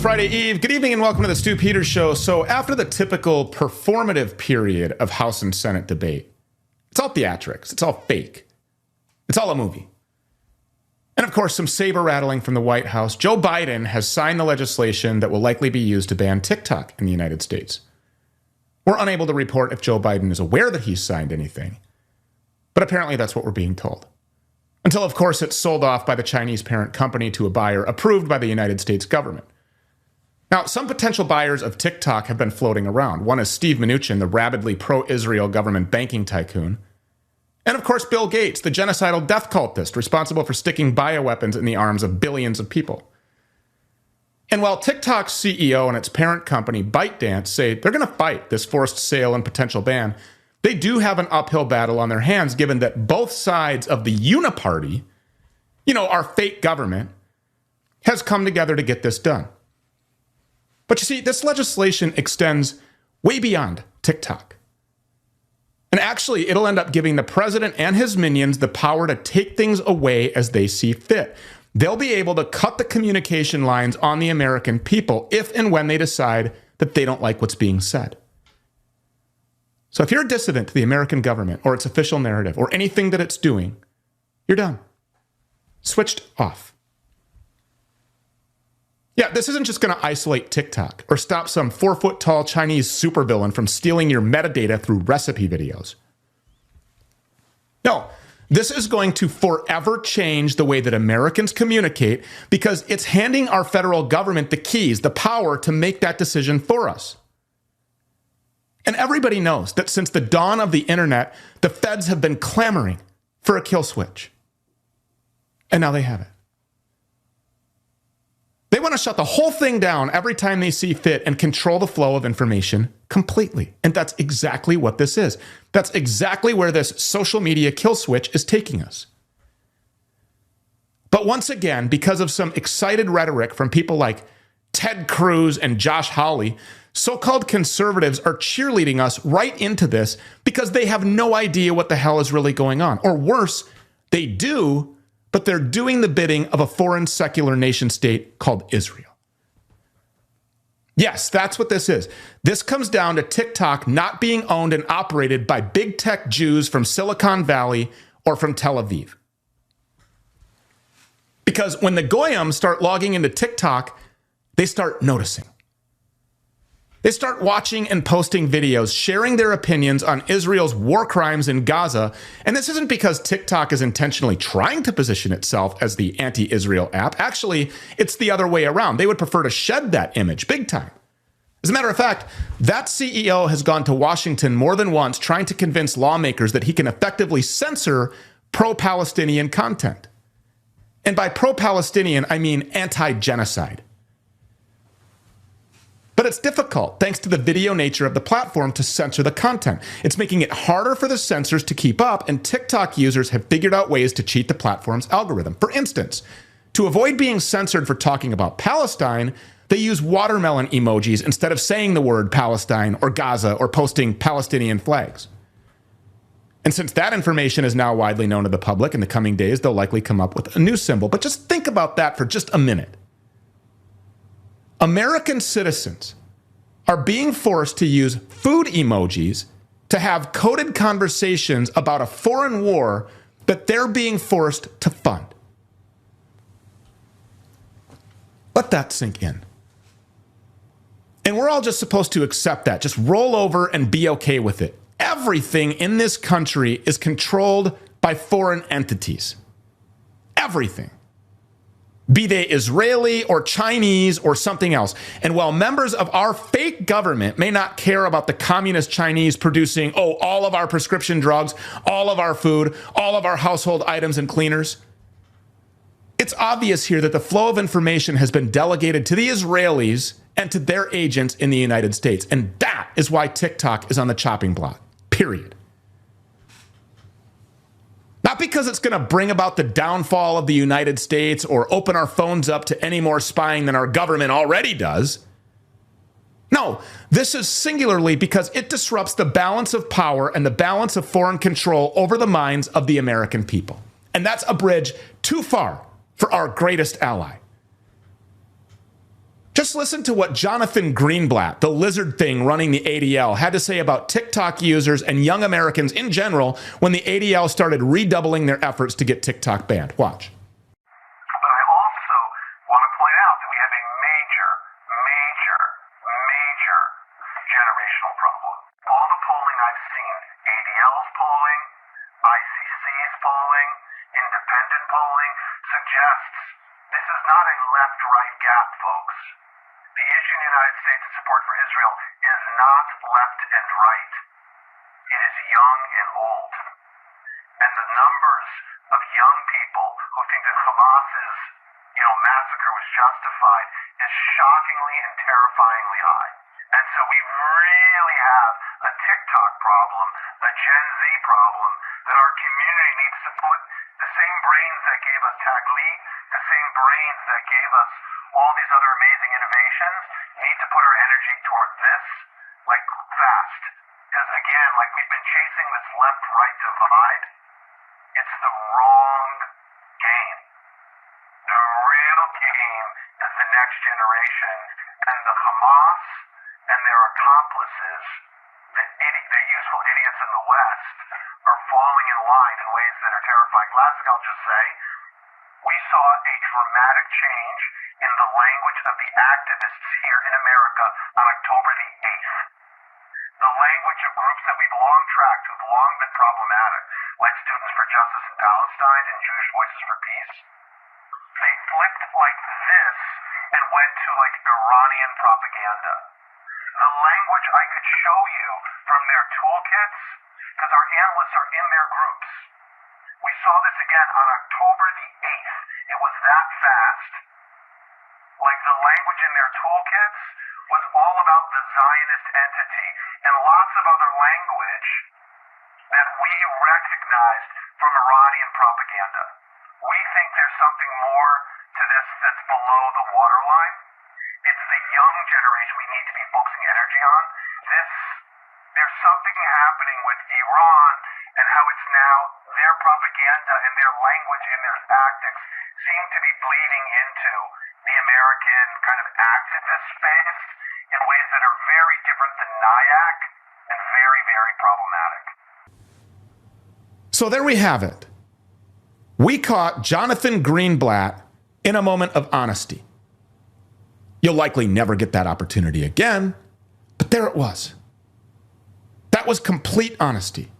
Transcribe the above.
Friday Eve. Good evening and welcome to the Stu Peters Show. So after the typical performative period of House and Senate debate, it's all theatrics. It's all fake. It's all a movie. And of course, some saber rattling from the White House. Joe Biden has signed the legislation that will likely be used to ban TikTok in the United States. We're unable to report if Joe Biden is aware that he's signed anything, but apparently that's what we're being told. Until, of course, it's sold off by the Chinese parent company to a buyer approved by the United States government. Now, some potential buyers of TikTok have been floating around. One is Steve Mnuchin, the rabidly pro-Israel government banking tycoon. And of course, Bill Gates, the genocidal death cultist responsible for sticking bioweapons in the arms of billions of people. And while TikTok's CEO and its parent company, ByteDance, say they're going to fight this forced sale and potential ban, they do have an uphill battle on their hands, given that both sides of the uniparty, our fake government, has come together to get this done. But you see, this legislation extends way beyond TikTok. And actually, it'll end up giving the president and his minions the power to take things away as they see fit. They'll be able to cut the communication lines on the American people if and when they decide that they don't like what's being said. So if you're a dissident to the American government or its official narrative or anything that it's doing, you're done. Switched off. Yeah, this isn't just going to isolate TikTok or stop some 4-foot-tall Chinese supervillain from stealing your metadata through recipe videos. No, this is going to forever change the way that Americans communicate because it's handing our federal government the keys, the power to make that decision for us. And everybody knows that since the dawn of the internet, the feds have been clamoring for a kill switch. And now they have it. They want to shut the whole thing down every time they see fit and control the flow of information completely. And that's exactly what this is. That's exactly where this social media kill switch is taking us. But once again, because of some excited rhetoric from people like Ted Cruz and Josh Hawley, so-called conservatives are cheerleading us right into this because they have no idea what the hell is really going on. Or worse, they do, but they're doing the bidding of a foreign secular nation state called Israel. Yes, that's what this is. This comes down to TikTok not being owned and operated by big tech Jews from Silicon Valley or from Tel Aviv. Because when the Goyim start logging into TikTok, they start noticing. They start watching and posting videos, sharing their opinions on Israel's war crimes in Gaza. And this isn't because TikTok is intentionally trying to position itself as the anti-Israel app. Actually, it's the other way around. They would prefer to shed that image big time. As a matter of fact, that CEO has gone to Washington more than once trying to convince lawmakers that he can effectively censor pro-Palestinian content. And by pro-Palestinian, I mean anti-genocide. But it's difficult, thanks to the video nature of the platform, to censor the content. It's making it harder for the censors to keep up, and TikTok users have figured out ways to cheat the platform's algorithm. For instance, to avoid being censored for talking about Palestine, they use watermelon emojis instead of saying the word Palestine or Gaza or posting Palestinian flags. And since that information is now widely known to the public, in the coming days, they'll likely come up with a new symbol. But just think about that for just a minute. American citizens are being forced to use food emojis to have coded conversations about a foreign war that they're being forced to fund. Let that sink in. And we're all just supposed to accept that, just roll over and be okay with it. Everything in this country is controlled by foreign entities. Everything. Be they Israeli or Chinese or something else. And while members of our fake government may not care about the communist Chinese producing, all of our prescription drugs, all of our food, all of our household items and cleaners, it's obvious here that the flow of information has been delegated to the Israelis and to their agents in the United States. And that is why TikTok is on the chopping block, period. Not because it's going to bring about the downfall of the United States or open our phones up to any more spying than our government already does. No, this is singularly because it disrupts the balance of power and the balance of foreign control over the minds of the American people. And that's a bridge too far for our greatest ally. Just listen to what Jonathan Greenblatt, the lizard thing running the ADL, had to say about TikTok users and young Americans in general when the ADL started redoubling their efforts to get TikTok banned. Watch. But I also want to point out that we have a major generational problem. All the polling I've seen, ADL's polling, ICC's polling, independent polling, suggests this is not a left-right gap, folks. The issue in the United States in support for Israel is not left and right. It is young and old. And the numbers of young people who think that Hamas's, massacre was justified is shockingly and terrifyingly high. And so we really have a TikTok problem, a Gen Z problem, that our community needs to put the same brains that gave us Taglit, the same brains that gave us all these other amazing innovations, need to put our energy toward this, fast. Because again, we've been chasing this left-right divide. It's the wrong game. The real game is the next generation, and the Hamas and their accomplices, the useful idiots in the West, are falling in line in ways that are terrifying. Last thing I'll just say, we saw a dramatic change in the language of the activists here in America on October the 8th. The language of groups that we've long tracked, who've long been problematic, like Students for Justice in Palestine and Jewish Voices for Peace, they flipped like this and went to Iranian propaganda. The language I could show you from their toolkits, because our analysts are in their groups. We saw this again on October the 8th. It was that fast. The language in their toolkits was all about the Zionist entity and lots of other language that we recognized from Iranian propaganda. We think there's something more to this that's below the waterline. It's the young generation we need to be focusing energy on. There's something happening with Iran and how it's now their propaganda and their language and their tactics seem to be bleeding into the American kind of activist space in ways that are very different than NIAC and very, very problematic. So there we have it. We caught Jonathan Greenblatt in a moment of honesty. You'll likely never get that opportunity again, but there it was. That was complete honesty.